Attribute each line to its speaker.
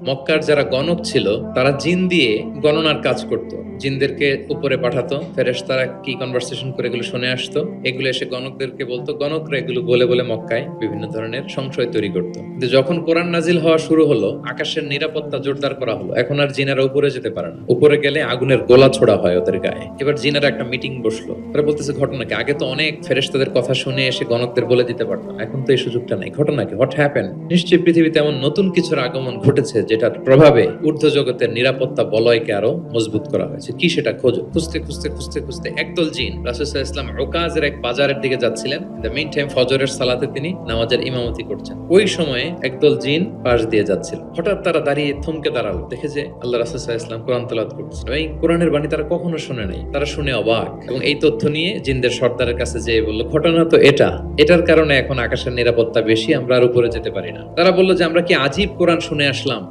Speaker 1: মক্কার যারা গণক ছিল তারা জিন দিয়ে গণনার কাজ করত। জিনদেরকে উপরে পাঠাতো, ফেরেশতারা কি কনভারসেশন করে এগুলো শুনে আসতো, এগুলো এসে গণকদেরকে বলতো, গণকরা এগুলো বলে বলে মক্কায় বিভিন্ন ধরনের সংশয় তৈরি করত। কিন্তু যখন কোরআন নাজিল হওয়া শুরু হলো, আকাশের নিরাপত্তা জোরদার করা হলো, এখন আর জিনারা উপরে যেতে পারে না। উপরে গেলে আগুনের গোলা ছোড়া হয় ওদের গায়ে। এবার জিনারা একটা মিটিং বসলো, তারা বলতেছে ঘটনা কি, আগে তো অনেক ফেরেশতাদের কথা শুনে এসে গণকদের বলে দিতে পারতাম, এখন তো এই সুযোগটা নাই, ঘটনা কি, হোয়াট হ্যাপেন। নিশ্চয়ই পৃথিবীতে এমন নতুন কিছুর আগমন ঘটেছে যেটার প্রভাবে ঊর্ধ্ব জগতের নিরাপত্তা বলয়কে আরো মজবুত করা হয়েছে। কি সেটা খোঁজো। খুঁজতে খুঁজতে খুঁজতে খুঁজতে একদল জিন রাসূল সাল্লাল্লাহু আলাইহি ওয়াসাল্লাম উকাজের এক বাজারের দিকে যাচ্ছিলেন। দ্য মিন টাইম ফজরের সালাতে তিনি নামাজের ইমামতি করছেন। ওই সময়ে একদল জিন পাশ দিয়ে যাচ্ছিল। হঠাৎ তারা দাঁড়িয়ে থমকে দাঁড়ালো, দেখে যে আল্লাহ রাসূল সাল্লাল্লাহু আলাইহি ওয়াসাল্লাম কোরআন তেলাওয়াত করছেন। এই কোরআনের বাণী তারা কখনো শুনে নাই। তারা শুনে অবাক, এবং এই তথ্য নিয়ে জিনদের সর্দারের কাছে যেয়ে বলল, ঘটনা তো এটার কারণে এখন আকাশের নিরাপত্তা বেশি, আমরা আর উপরে যেতে পারি না। তারা বলল যে আমরা কি আজীব কোরআন শুনে আসলাম।